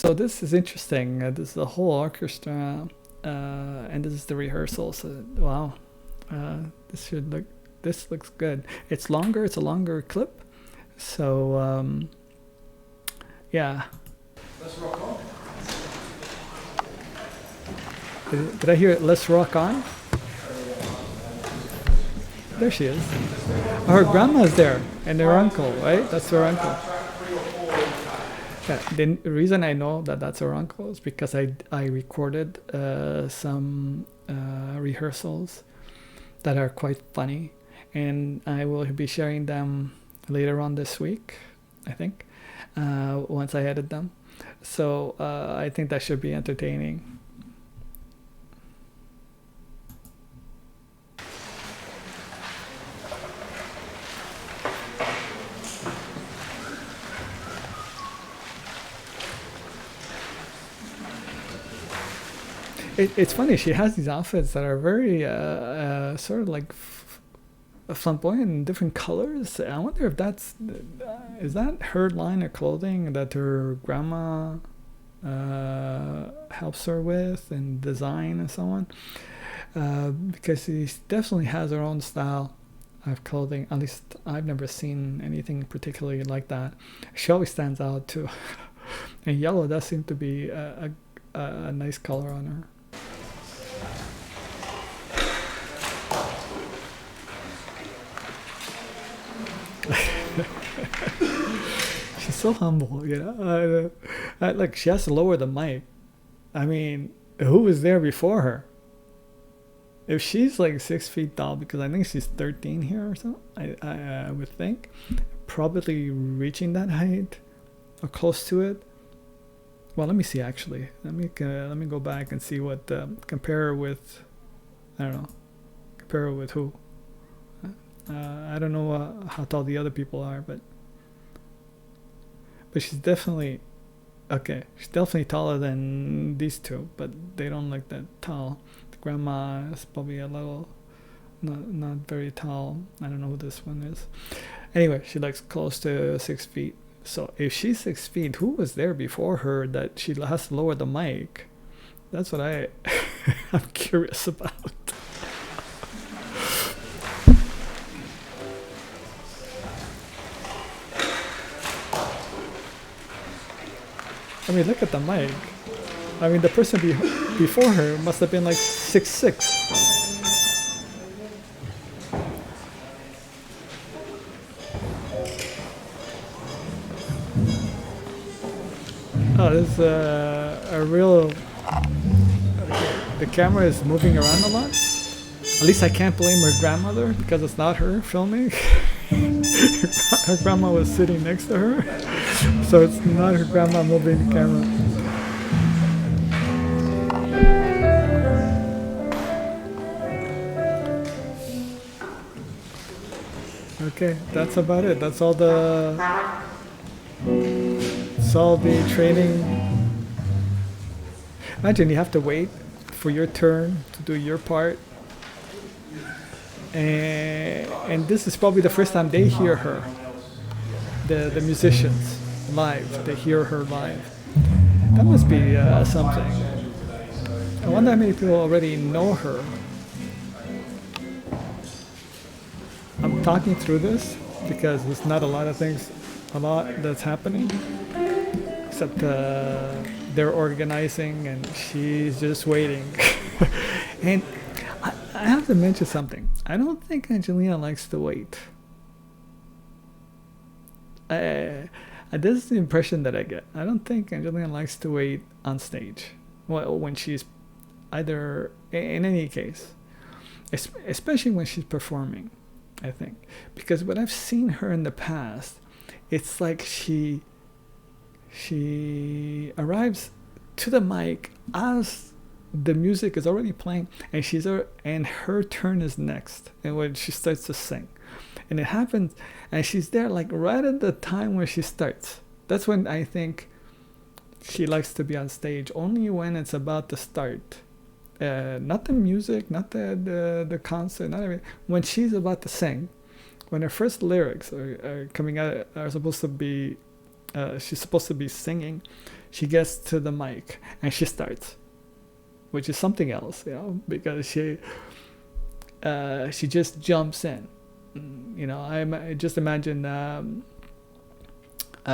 So this is interesting. This is a whole orchestra, and this is the rehearsal. So wow, this should look. This looks good. It's longer. It's a longer clip. So yeah. Let's rock on. Did I hear it? Let's rock on. There she is. Her grandma's there, and her uncle, right? That's her uncle. Yeah, the reason I know that that's her uncle is because I recorded some rehearsals that are quite funny, and I will be sharing them later on this week, I think, once I edit them. So I think that should be entertaining. It's funny. She has these outfits that are very sort of like flamboyant in different colors. I wonder if is that her line of clothing that her grandma helps her with and design and so on. Because she definitely has her own style of clothing. At least I've never seen anything particularly like that. She always stands out too. And yellow does seem to be a nice color on her. She's so humble, you know. Like she has to lower the mic. I mean, who was there before her? If she's like 6 feet tall, because I think she's 13 here or something, I would think, probably reaching that height or close to it. Well, let me see. Actually, let me go back and see what compare her with. I don't know. Compare her with who? I don't know how tall the other people are, but she's definitely okay. She's definitely taller than these two, but they don't look that tall. The grandma is probably a little not very tall. I don't know who this one is. Anyway, she looks close to 6 feet. So if she's 6 feet, who was there before her that she has to lower the mic? That's what I'm curious about. I mean, look at the mic. I mean, the person before her must have been like 6'6". Oh, this is a real... The camera is moving around a lot. At least I can't blame her grandmother because it's not her filming. Her grandma was sitting next to her. So it's not her grandma moving the camera. Okay, that's about it. That's all the training. Imagine you have to wait for your turn to do your part. And this is probably the first time they hear her. The musicians live. They hear her live. That must be something. I wonder how many people already know her. I'm talking through this because there's not a lot that's happening, except they're organizing and she's just waiting. And I have to mention something. I don't think Angelina likes to wait. This is the impression that I get. I don't think Angelina likes to wait on stage. Well, when she's either, in any case, especially when she's performing, I think. Because when I've seen her in the past, it's like she arrives to the mic as the music is already playing, and her turn is next, and when she starts to sing. And it happens, and she's there like right at the time where she starts. That's when I think she likes to be on stage, only when it's about to start. Not the music, not the concert, not everything. When she's about to sing, when her first lyrics are coming out, are supposed to be, she's supposed to be singing, she gets to the mic and she starts, which is something else, because she just jumps in. I just imagine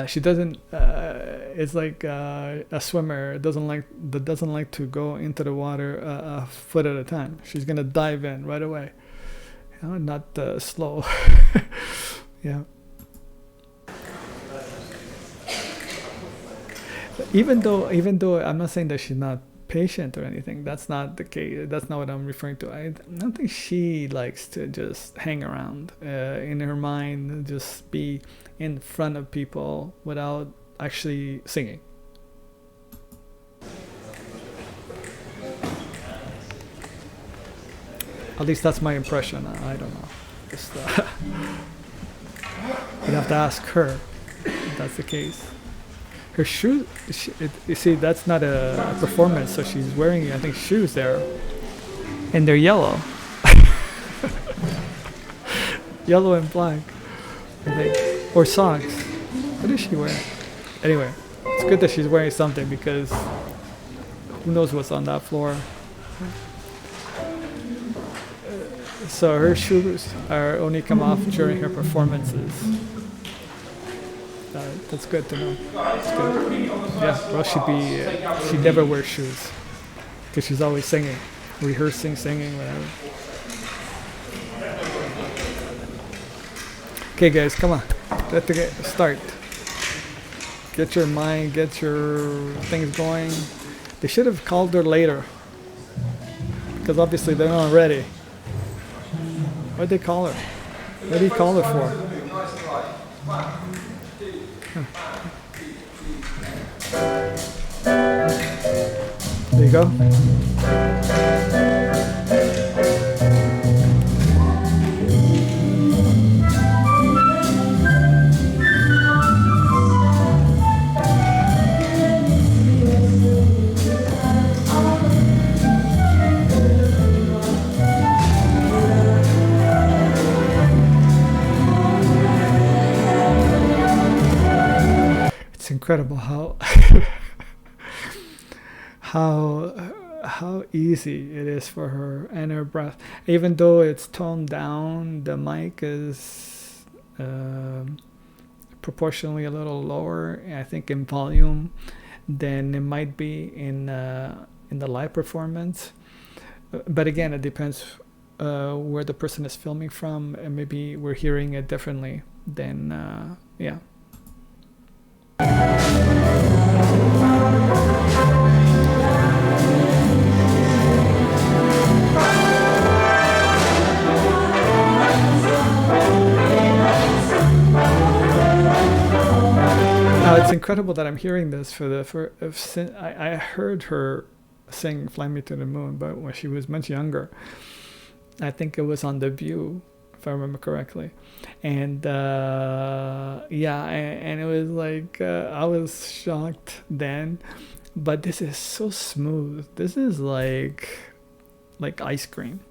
she doesn't. It's like a swimmer doesn't like to go into the water a foot at a time. She's gonna dive in right away. Not slow. Yeah. Even though I'm not saying that she's not patient or anything, that's not the case. That's not what I'm referring to. I don't think she likes to just hang around in her mind, just be in front of people without actually singing. At least that's my impression. I don't know. Just, you'd have to ask her if that's the case. Her shoes, you see, that's not a performance, so she's wearing, I think, shoes there. And they're yellow. Yellow and black, I think. Or socks. What is she wearing? Anyway, it's good that she's wearing something, because who knows what's on that floor. So her shoes are only come off during her performances. That's good to know. That's good. Yeah, well, she never wears shoes because she's always singing, rehearsing, singing, whatever. Okay, guys, come on, let's start. Get your mind, get your things going. They should have called her later because obviously they're not ready. Why'd they call her? What did he call her for? There you go. It's incredible how easy it is for her, and her breath, even though it's toned down, the mic is proportionally a little lower, I think, in volume than it might be in the live performance. But again, it depends where the person is filming from, and maybe we're hearing it differently than yeah. It's incredible that I'm hearing this I heard her sing "Fly Me to the Moon," but when she was much younger, I think it was on The View, if I remember correctly, and and it was like I was shocked then, but this is so smooth. This is like ice cream.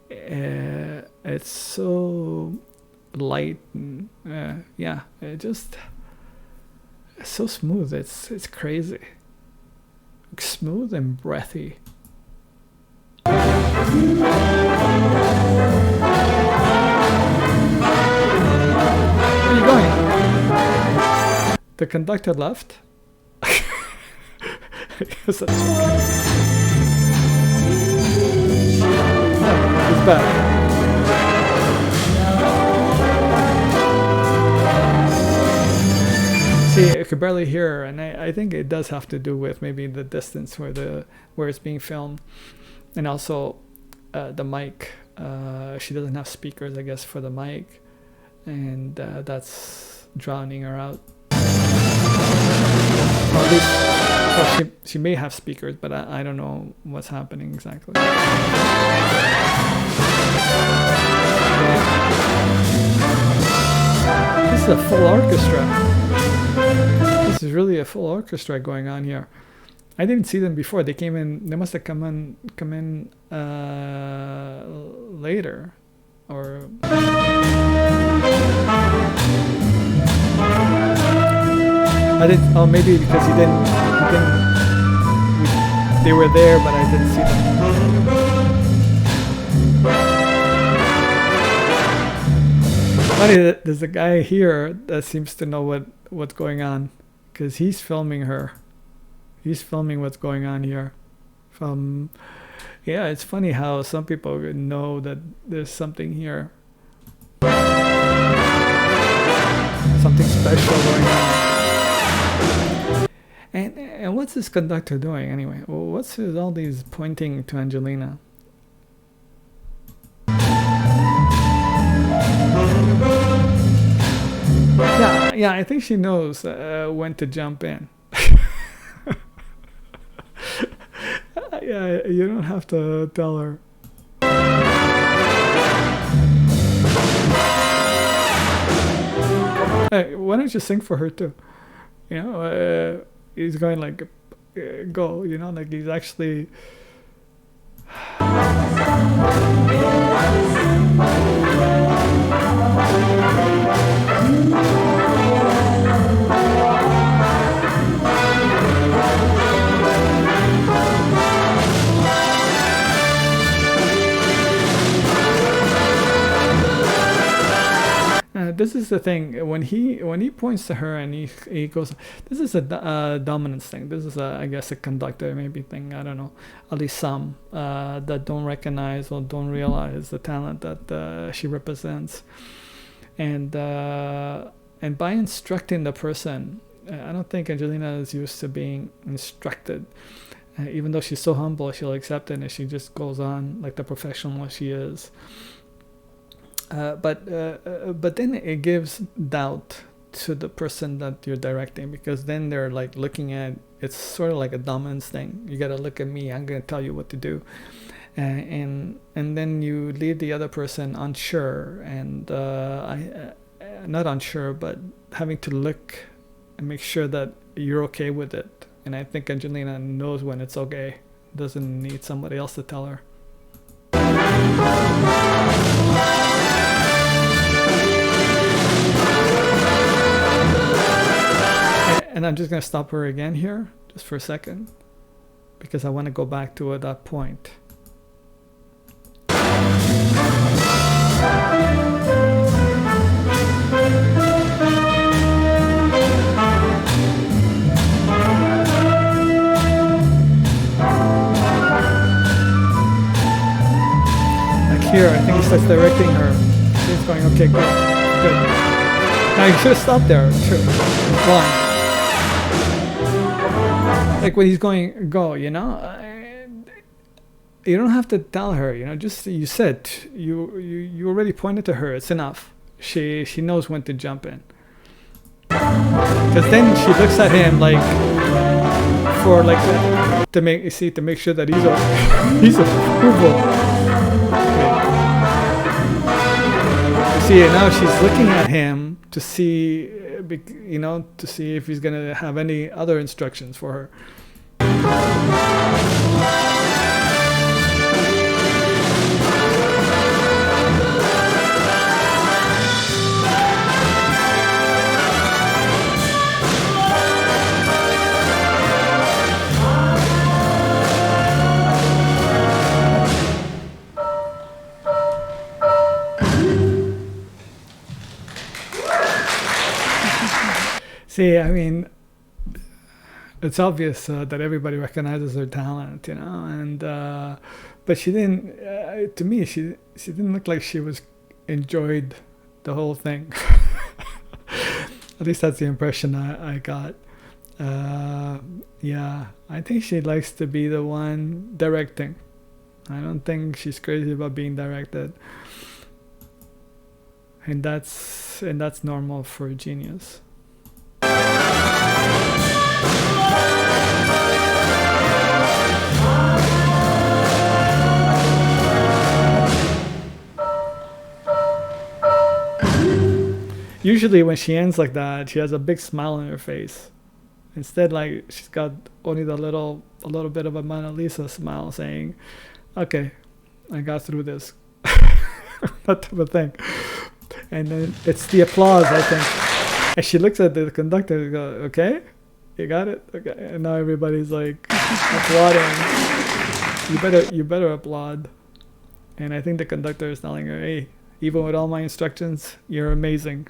It's so light and it just. It's so smooth. It's crazy. Smooth and breathy. Where are you going? The conductor left. I guess that's okay. Oh, he's back. See, I could barely hear her, and I think it does have to do with maybe the distance where it's being filmed, and also the mic. She doesn't have speakers, I guess, for the mic, and that's drowning her out. Or at least, well, she may have speakers, but I don't know what's happening exactly. This is a full orchestra. This is really a full orchestra going on here. I didn't see them before. They came in. They must have come in later, or. I I didn't. Oh, maybe because he didn't. They were there, but I didn't see them. Funny that there's a guy here that seems to know what's going on, because he's filming her. He's filming what's going on here. Yeah, it's funny how some people know that there's something here. Something special going on. And what's this conductor doing anyway? Well, what's with all these pointing to Angelina? Yeah, I think she knows when to jump in. Yeah, you don't have to tell her. Hey, why don't you sing for her too? You know, he's going like, go, you know, like he's actually... This is the thing, when he points to her and he goes, this is a dominance thing. This is I guess a conductor maybe thing. I don't know. At least some that don't recognize or don't realize the talent that she represents, and by instructing the person, I don't think Angelina is used to being instructed. Even though she's so humble, she'll accept it and she just goes on like the professional she is. But then it gives doubt to the person that you're directing, because then they're like looking at, it's sort of like a dominance thing. You gotta look at me, I'm gonna tell you what to do, and then you leave the other person unsure, and not unsure, but having to look and make sure that you're okay with it. And I think Angelina knows when it's okay, doesn't need somebody else to tell her. And I'm just going to stop her again here, just for a second, because I want to go back to that point. Like here, I think he starts directing her. He's going, okay, good. Now you should have stopped there. True. One. Like when he's going, go, you know, you don't have to tell her, you know, just you said, you already pointed to her, it's enough. She knows when to jump in. Because then she looks at him like, for like, to make sure that he's approval. You see, now she's looking at him to see, you know, to see if he's gonna have any other instructions for her. See, I mean, it's obvious that everybody recognizes her talent, you know, and but she didn't. To me, she didn't look like she was enjoyed the whole thing. At least that's the impression I got. Yeah, I think she likes to be the one directing. I don't think she's crazy about being directed, and that's normal for a genius. Usually when she ends like that, she has a big smile on her face. Instead, like, she's got only a little bit of a Mona Lisa smile saying, okay, I got through this. That type of thing. And then it's the applause, I think. And she looks at the conductor and goes, okay, You got it? Okay. And now everybody's like applauding. You better applaud. And I think the conductor is telling her, hey, even with all my instructions, you're amazing.